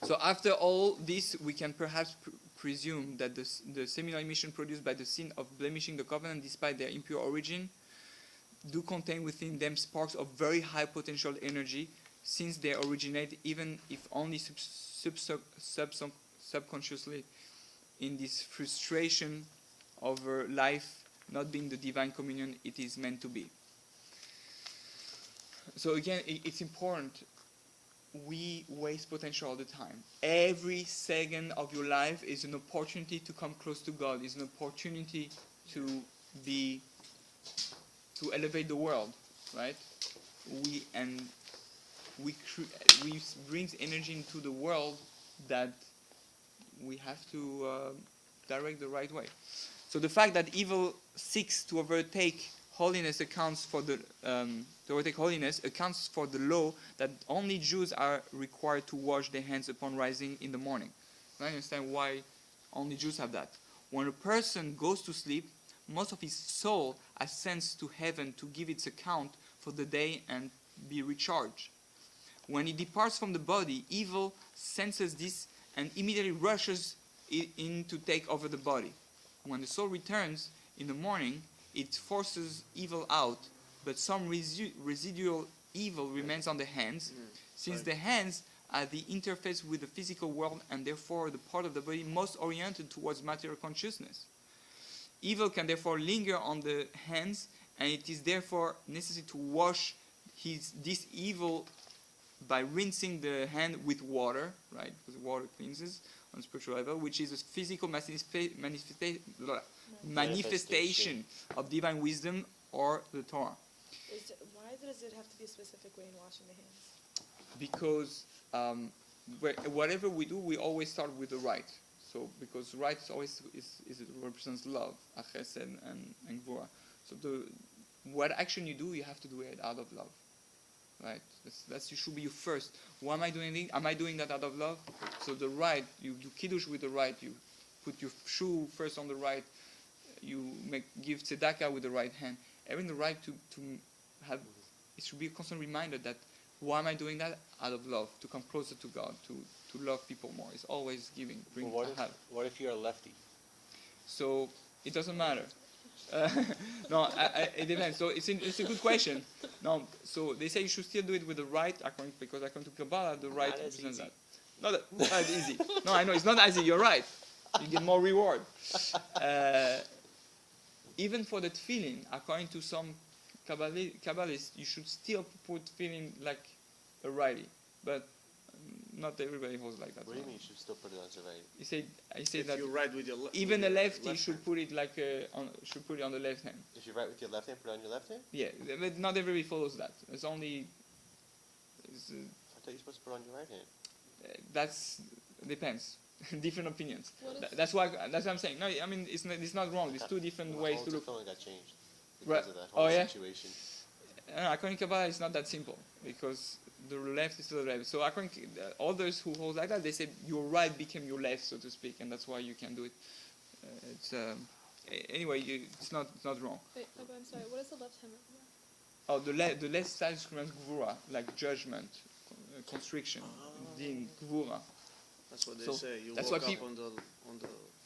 So after all this, we can perhaps presume that the seminal emission produced by the sin of blemishing the covenant despite their impure origin do contain within them sparks of very high potential energy, since they originate, even if only subconsciously, in this frustration over life not being the divine communion it is meant to be. So again, it's important. We waste potential all the time. Every second of your life is an opportunity to come close to God, is an opportunity to elevate the world, right? We bring energy into the world that we have to direct the right way. So the fact that evil seeks to overtake holiness accounts for the law that only Jews are required to wash their hands upon rising in the morning. I understand why only Jews have that. When a person goes to sleep, most of his soul ascends to heaven to give its account for the day and be recharged. When he departs from the body, evil senses this and immediately rushes in to take over the body. When the soul returns in the morning, it forces evil out, but some residual evil remains on the hands, since the hands are the interface with the physical world and therefore the part of the body most oriented towards material consciousness. Evil can therefore linger on the hands, and it is therefore necessary to wash this evil by rinsing the hand with water, right? Because water cleanses on spiritual level, which is a physical manifestation of divine wisdom or the Torah. Why does it have to be a specific way in washing the hands? Because whatever we do, we always start with the right. So because right always represents love, chesed and gvura. So what action you do, you have to do it out of love, right? That's should be your first. Why am I doing it? Am I doing that out of love? So the right, you do kiddush with the right. You put your shoe first on the right. You give tzedakah with the right hand. Having the right to have, it should be a constant reminder that why am I doing that? Out of love, to come closer to God, to love people more. It's always giving. What if you're a lefty? So it doesn't matter. No, it depends. So it's a good question. No, so they say you should still do it with the right, because according to Kabbala, the right represents that. Not easy. No, I know it's not easy. You're right. You get more reward. Even for the tefillin, according to some Kabbalists, you should still put tefillin like a righty, but not everybody holds like that. What do you mean you should still put it on the right? I say if that you write with your even a lefty should put it like should put it on the left hand. If you write with your left hand, put it on your left hand? Yeah, but not everybody follows that. It's only. I thought you were supposed to put it on your right hand. That's depends. Different opinions. That's what I'm saying. No, I mean it's not wrong. There's two different ways to look. The got changed Right. because of that whole situation. According to Kabbala, it's not that simple because the left is to the left. So according to others who hold like that, they say your right became your left, so to speak, and that's why you can do it. Anyway, it's not wrong. Wait, I'm sorry. What is the left hand? Oh, the left side represents gvura, like judgment, constriction, din, gvura. That's what they So say. You that's woke why up on the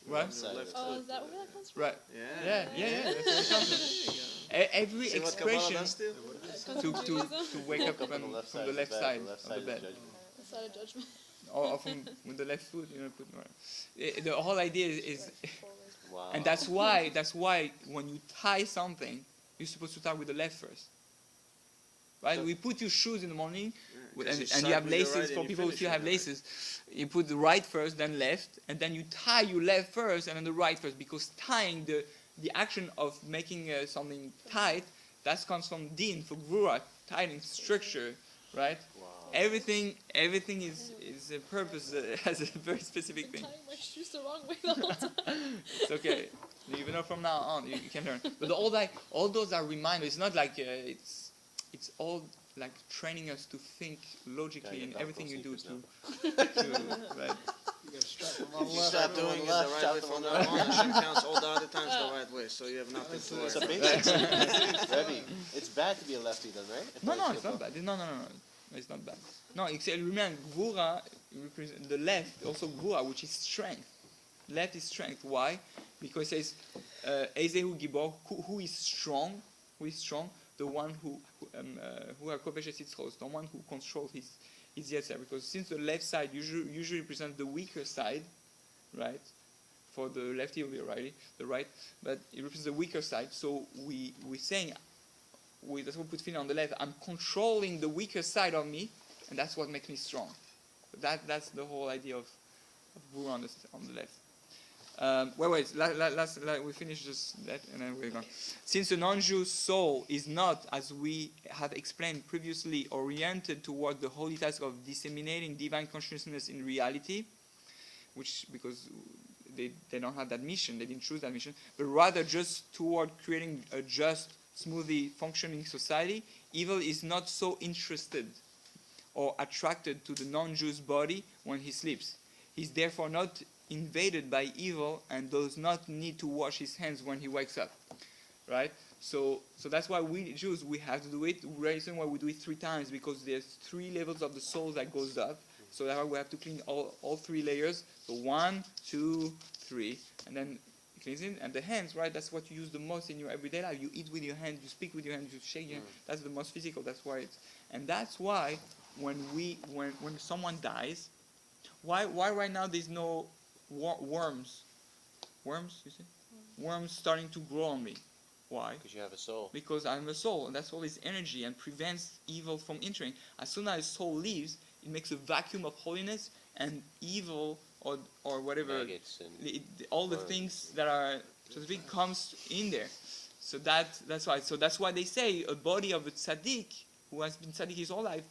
right? on your left Oh, foot. is that where that comes from? Right. Yeah. Yeah. That's where it comes from. Every See what Kabbala expression does too? to wake up from the left side of the bed, The side of judgment. or from with the left foot, put right. The whole idea is, Wow. and that's why when you tie something, you're supposed to tie with the left first. Right? We put your shoes in the morning, and you have laces for people who still have laces. You put the right first, then left, and then you tie your left first, and then the right first. Because tying, the action of making something tight, that comes from din, for gvura, tightening structure, right? Wow. Everything is a purpose, has a very specific thing. I'm tying my shoes the wrong way the whole time. It's okay. Even though from now on you can learn. But all those are reminders. It's not like it's all like training us to think logically in everything you do to right. You start doing it the right way from now on. Hashem counts all the other times the right way, so you have nothing to worry. So basically, Rebbe, it's bad to be a lefty then, right? No, it's not bad. No, it's not bad. No, remember, gvura the left also gua, which is strength. Left is strength. Why? Because it says, Ezehu Gibor, who is strong? Who is strong? The one who accomplishes its host, the one who controls his yetzer. Because since the left side usually represents the weaker side, right? For the lefty or the right, but it represents the weaker side. So we're saying, that's what we put feeling on the left. I'm controlling the weaker side of me, and that's what makes me strong. That's the whole idea of Gvura on the left. We finish just that and then we're gone. Since the non-Jew soul is not, as we have explained previously, oriented toward the holy task of disseminating divine consciousness in reality, because they don't have that mission, they didn't choose that mission, but rather just toward creating a just, smoothly functioning society, evil is not so interested or attracted to the non-Jew's body when he sleeps. He's therefore not invaded by evil and does not need to wash his hands when he wakes up, right? So that's why we Jews, we have to do it. The reason why we do it 3 times, because there's 3 levels of the soul that goes up. So that's why we have to clean all 3 layers. So 1, 2, 3, and then cleansing. And the hands, right? That's what you use the most in your everyday life. You eat with your hands, you speak with your hands, you shake your hands. That's the most physical. That's why and that's why when someone dies, why right now there's no worms, you see? Worms starting to grow on me. Why? Because you have a soul. Because I have a soul, and that soul is energy and prevents evil from entering. As soon as soul leaves, it makes a vacuum of holiness, and evil or whatever, all the things that are, so to speak, comes in there. So that's why. So that's why they say a body of a tzaddik who has been tzaddik his whole life,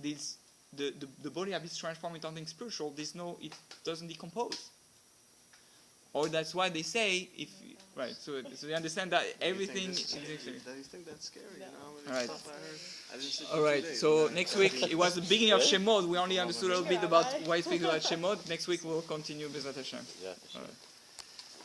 the body of is transformed into something spiritual. It doesn't decompose. Or that's why they say right. So they understand that everything. Do you think that's scary? You know, All right. stuff I heard. I didn't sleep for All 2 right. days. So next week it was the beginning of Shemot. We only understood a little bit about why it speaks about Shemot. Next week we'll continue B'ezrat Hashem. Yeah. All right.